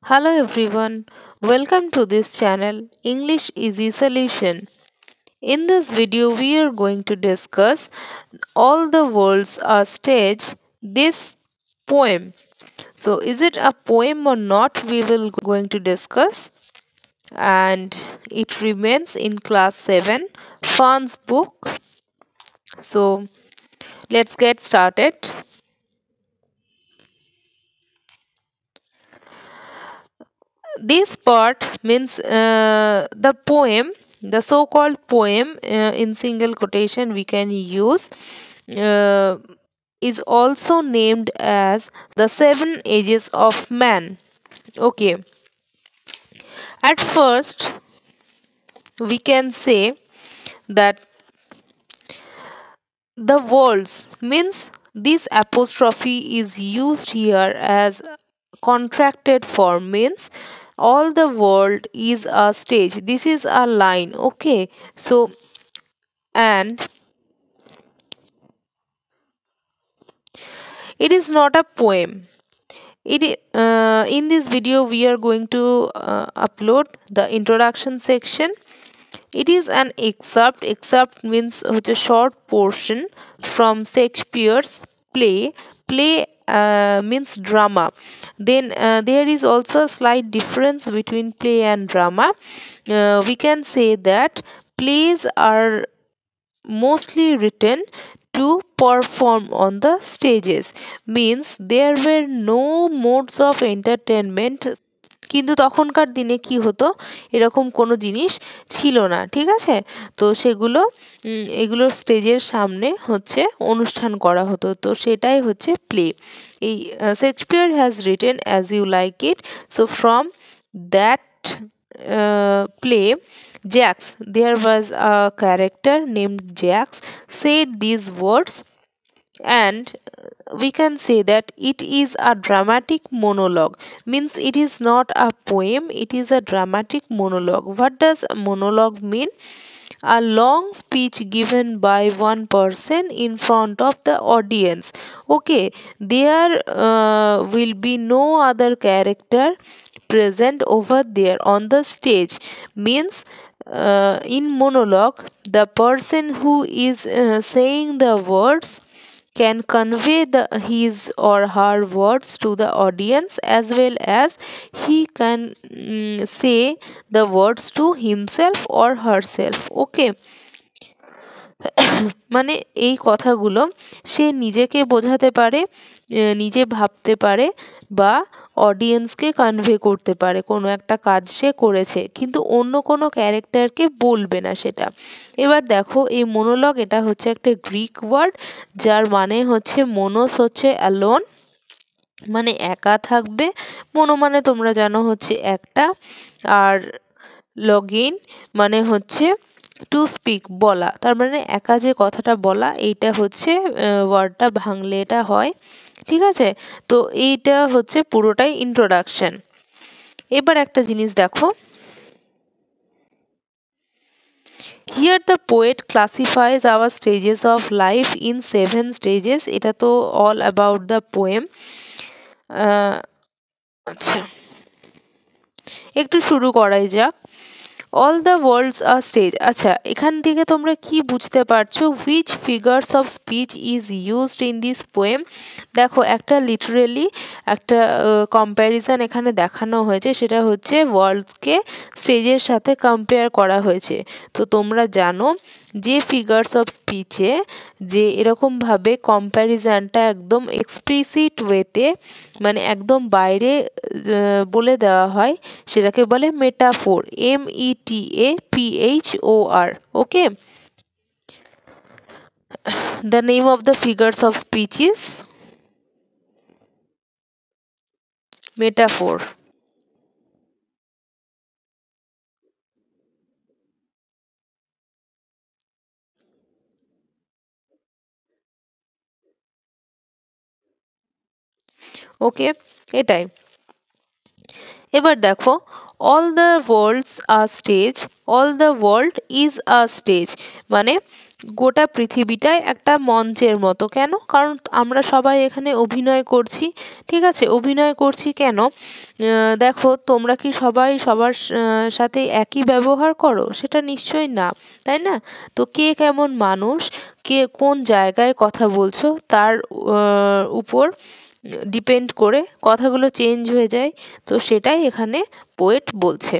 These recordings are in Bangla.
Hello everyone, welcome to this channel English Easy Solution. In this video we are going to discuss All the World's a Stage, this poem. So is it a poem or not, we will going to discuss, and it remains in class 7 Fan's book. So let's get started. This part means the poem, the so-called poem, in single quotation we can use, uh, is also named as the seven ages of man. Okay, at first we can say that the worlds means this apostrophe is used here as contracted form, means all the world is a stage. This is a line. Okay, so and it is not a poem. In this video we are going to upload the introduction section. It is an excerpt. Excerpt means a short portion from Shakespeare's play. Play means drama. Then there is also a slight difference between play and drama. We can say that plays are mostly written to perform on the stages, means there were no modes of entertainment. কিন্তু তখনকার দিনে কি হতো, এরকম কোনো জিনিস ছিল না, ঠিক আছে? তো সেগুলো এগুলোর স্টেজের সামনে হচ্ছে অনুষ্ঠান করা হতো, তো সেটাই হচ্ছে প্লে। এই Shakespeare has written as you like it, so from that play, Jax, there was a character named Jax, said these words, and we can say that it is a dramatic monologue, means it is not a poem, it is a dramatic monologue. What does monologue mean? A long speech given by one person in front of the audience. Okay, there will be no other character present over there on the stage, means in monologue the person who is saying the words can convey his or her words to the audience, as well as he can say the words to himself or herself. Okay, মানে এই কথাগুলো সে নিজেকে বোঝাতে পারে, নিজে ভাবতে পারে, বা অডিয়েন্সকে কনভে করতে পারে কোনো একটা কাজ সে করেছে, কিন্তু অন্য কোনো ক্যারেক্টারকে বলবে না সেটা। এবার দেখো এই মোনোলগ, এটা হচ্ছে একটা গ্রিক ওয়ার্ড যার মানে হচ্ছে মোনোস হচ্ছে অ্যালোন, মানে একা থাকবে। মোনো মানে তোমরা জানো হচ্ছে একটা, আর লগইন মানে হচ্ছে টু স্পিক বলা, তার মানে একা যে কথাটা বলা, এইটা হচ্ছে ওয়ার্ডটা ভাঙলে এটা হয়, ঠিক আছে? তো এইটা হচ্ছে পুরোটাই ইন্ট্রোডাকশন। এবার একটা জিনিস দেখো, here the poet classifies our stages of life in 7 stages. এটা তো অল অ্যাবাউট দ্য পোয়েম। আচ্ছা, একটু শুরু করাই যাক। All the worlds are stage. আচ্ছা, এখান থেকে তোমরা কি বুঝতে পারছো? Which figures of speech is used in this poem. দেখো একটা লিটারেলি একটা কম্প্যারিজন এখানে দেখানো হয়েছে, সেটা হচ্ছে ওয়ার্ল্ডকে স্টেজের সাথে কম্পেয়ার করা হয়েছে। তো তোমরা জানো যে ফিগার্স অফ স্পিচে যে এরকমভাবে কম্প্যারিজনটা একদম এক্সপ্লিসিট ওয়েতে, মানে একদম বাইরে বলে দেওয়া হয়, সেটাকে বলে metaphor, METAPHOR। Okay, the name of the figures of speech is metaphor. Okay, এটাই। এবার দেখো, all the worlds are stage, all the world is a stage, মানে গোটা পৃথিবীটাই একটা মঞ্চের মতো। কেন? কারণ আমরা সবাই এখানে অভিনয় করছি, ঠিক আছে? অভিনয় করছি কেন? দেখো তোমরা কি সবাই সবার সাথে একই ব্যবহার করো? সেটা নিশ্চয়ই না, তাই না? তো কে কেমন মানুষ, কে কোন জায়গায় কথা বলছো তার উপর ডিপেন্ড করে কথাগুলো চেঞ্জ হয়ে যায়। তো সেটাই এখানে পোয়েট বলছে।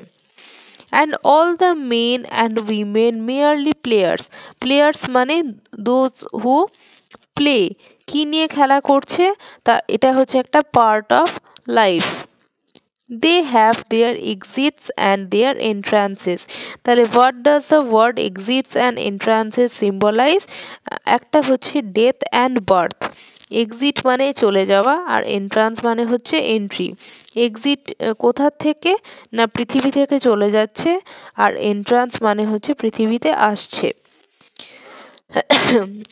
And all the men and women merely players. Players মানে those who play। কি নিয়ে খেলা করছে? তা এটা হচ্ছে একটা part of life. They have their exits and their entrances। তাহলে what does the word exits and entrances symbolize? একটা হচ্ছে ডেথ অ্যান্ড বার্থ। এক্সিট মানে চলে যাওয়া আর এন্ট্রান্স মানে হচ্ছে এন্ট্রি। এক্সিট কোথা থেকে? না পৃথিবী থেকে চলে যাচ্ছে, আর এন্ট্রান্স মানে হচ্ছে পৃথিবীতে আসছে।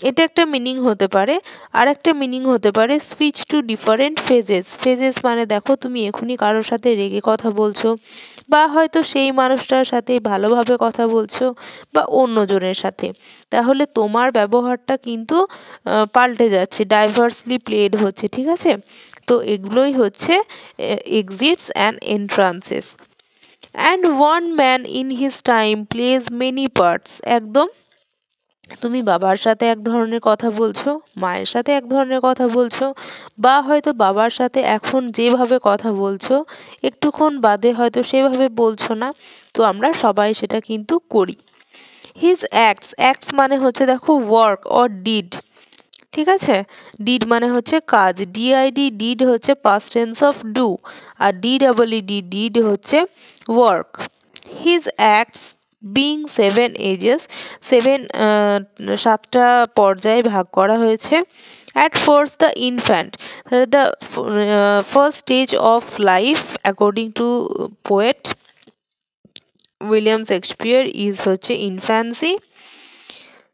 এটা একটা মিনিং হতে পারে। আর একটা মিনিং হতে পারে switch to different phases. Phases মানে দেখো তুমি এখনই কারোর সাথে রেগে কথা বলছো, বা হয়তো সেই মানুষটার সাথে ভালোভাবে কথা বলছো, বা অন্যজনের সাথে, তাহলে তোমার ব্যবহারটা কিন্তু পাল্টে যাচ্ছে, ডাইভার্সলি প্লেড হচ্ছে, ঠিক আছে? তো এগুলোই হচ্ছে exits and entrances. And one man in his time plays many parts. একদম, তুমি বাবার সাথে এক ধরনের কথা বলছো, মায়ের সাথে এক ধরনের কথা বলছো, বা হয়তো বাবার সাথে এখন যেভাবে কথা বলছো একটুক্ষণ বাদে হয়তো সেভাবে বলছো না। তো আমরা সবাই সেটা কিন্তু করি। হিজ অ্যাক্টস, অ্যাক্টস মানে হচ্ছে দেখো ওয়ার্ক অর ডিড, ঠিক আছে? ডিড মানে হচ্ছে কাজ, ডিআইডি, ডিড হচ্ছে পাস্ট টেন্স অফ ডু, আর ডিডব্লিউডি ডিড হচ্ছে work. His acts being seven ages, সাতটা পর্যায়ে ভাগ করা হয়েছে। At first the infant, the first stage of life according to poet William Shakespeare is হচ্ছে ইনফ্যান্সি।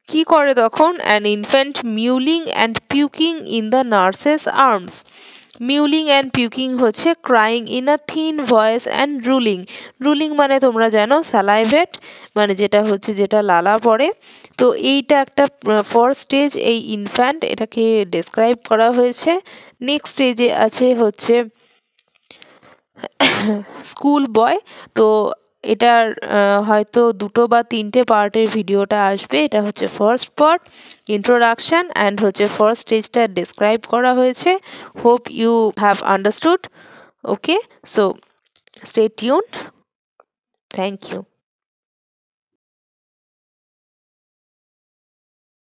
কি করে তখন? An infant mewling and puking in the nurse's arms. Mewling and puking হচ্ছে crying in a thin voice and ruling. Ruling মানে তোমরা জানো স্যালাইভেট, মানে যেটা হচ্ছে যেটা লালা পড়ে। তো এইটা একটা ফার্স্ট স্টেজ, এই ইনফ্যান্ট এটাকে ডেসক্রাইব করা হয়েছে। নেক্সট স্টেজে আছে হচ্ছে স্কুল বয়। তো এটার হয়তো দুটো বা তিনটে পার্টের ভিডিওটা আসবে। এটা হচ্ছে ফার্স্ট পার্ট, ইন্ট্রোডাকশন, অ্যান্ড হচ্ছে ফার্স্ট স্টেজটা ডেসক্রাইব করা হয়েছে। Hope you have understood. Okay, so stay tuned. Thank you.